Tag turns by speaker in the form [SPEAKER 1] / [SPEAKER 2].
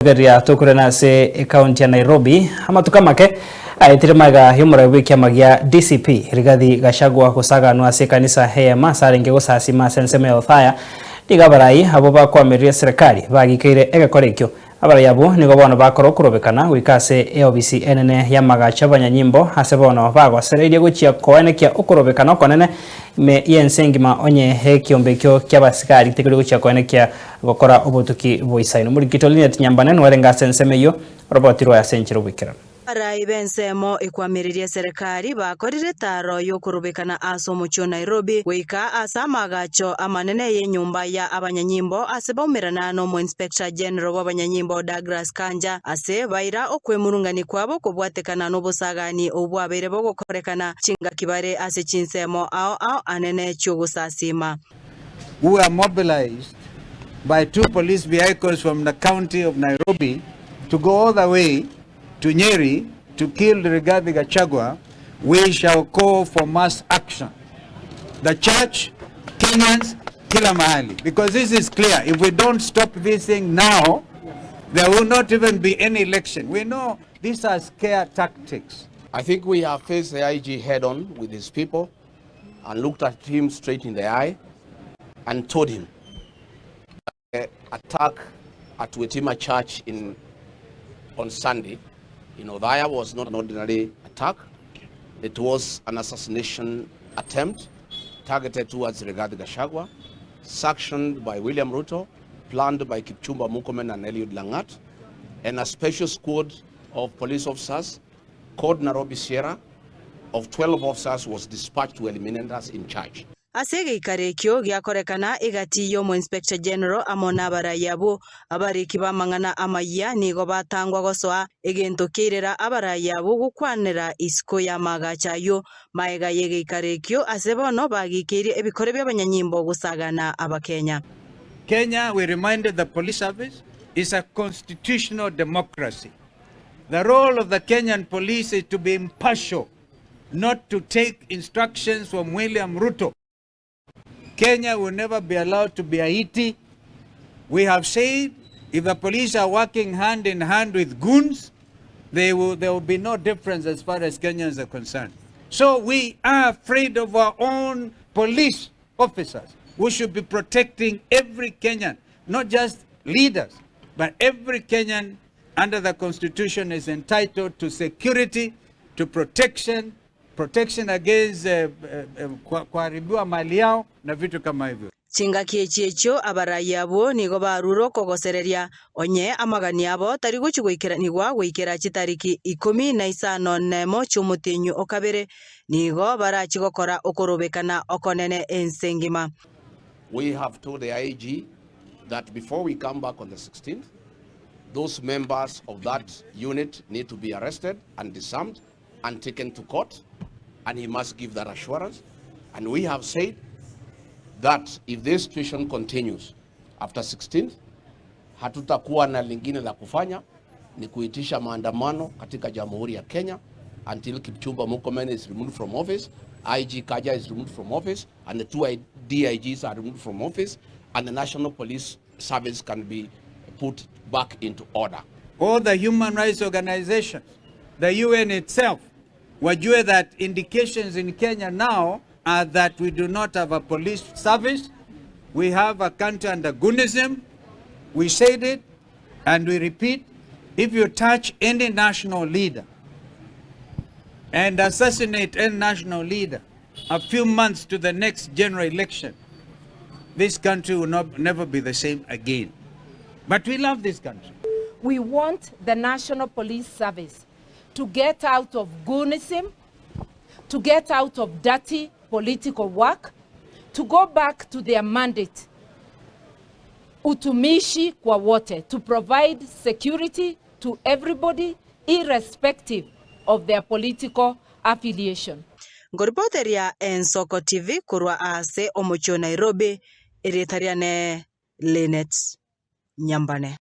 [SPEAKER 1] Geria tukurena se county ya Nairobi ama tukamake aitiremaga humura wiki magia DCP Rigathi Gachagua kusaga no ase kanisa hema sarenge gusasi masenseme othaya Abarai abo Bakoamereria Eserekari bagikeire egekorekyo Abarai abo nigo bono bakoro Korobekana wikase EOBC enene ya magacha abanyanyimbo ase bono bagwasereirie guchia koenekia Korobekana konene me yensengima onye he kiombekyo ky'abasikari tekuri guchia koenekia gukora obutuki boisaino muri kitolini nyambane no warenga sensemeyo robotiro ya senchiro bwikira
[SPEAKER 2] Abarai bensemo Bakoamereria Eserekari bakorire taro yo Korobekana aso mucho Nairobi wika asa magacho amanene ye nyumba ya abanyanyimbo ase baumerana no mu Inspector General w'abanyanyimbo Douglas Kanja ase baira okwemurungani kwabo kubwatekana no busagani obwabere bo gukorekana chinga kibare ase chinsemo ao anene cyogusasima.
[SPEAKER 3] We are mobilized by 2 police vehicles from the county of Nairobi to go all the way to Nyeri to kill Rigathi Gachagua. We shall call for mass action. The church, Kenyans, kila mahali. Because this is clear. If we don't stop this thing now, there will not even be any election. We know these are scare tactics.
[SPEAKER 4] I think we have faced the IG head on with his people and looked at him straight in the eye and told him the attack at Wetima Church on Sunday in Odhaya was not an ordinary attack. It was an assassination attempt targeted towards Rigathi Gachagua, sanctioned by William Ruto, planned by Kipchumba Murkomen and Eliud Langat, and a special squad of police officers called Nairobi Sierra of 12 officers was dispatched to eliminate us in charge.
[SPEAKER 2] Asege ikarekyo gyakorekana igati yo mu Inspector General amona Abarai abo abariki bamangana amaya nigo batangwa gosoa egento kirera Abarai abo gukwanira isiko ya magacha yo maega yege ikarekyo asebono bagikiri ebikore by'abanyanyimbo gusagana abakenya.
[SPEAKER 3] Kenya, we reminded the police service, is a constitutional democracy. The role of the Kenyan police is to be impartial, not to take instructions from William Ruto. Kenya will never be allowed to be Haiti. We have said if the police are working hand in hand with goons, there will be no difference as far as Kenyans are concerned. So we are afraid of our own police officers. We should be protecting every Kenyan, not just leaders, but every Kenyan under the Constitution is entitled to security, to protection against kuharibiwa mali yao na vitu kama hivyo.
[SPEAKER 2] Chinga kiecho Abarai abo nigo baruro kogosereria onye amagani abo tari guchigwikiranigwa gwikira chitariki 15 nemo cyumutinyu okabere nigo barachigokora Korobekana okonene ensengima.
[SPEAKER 4] We have told the IG that before we come back on the 16th, those members of that unit need to be arrested and disarmed and taken to court, and he must give that assurance. And we have said that if this situation continues after 16th, hatutakuwa na lingine la kufanya ni kuitisha maandamano katika Jamhuri ya Kenya until Kipchumba Murkomen is removed from office, IG Kaja is removed from office, and the 2 DIGs are removed from office, and the National Police Service can be put back into order.
[SPEAKER 3] All the human rights organizations, the UN itself, wajue that indications in Kenya now are that we do not have a police service. We have a country under goonism. We said it and we repeat, if you touch any national leader and assassinate any national leader a few months to the next general election, this country will never be the same again. But we love this country.
[SPEAKER 5] We want the National Police Service to get out of goonism, to get out of dirty political work, to go back to their mandate, utumishi kwa wote, to provide security to everybody irrespective of their political affiliation.
[SPEAKER 2] Ngoripoteria Ensoko TV kurwa ase omucho Nairobi eritariane Linet Nyambane.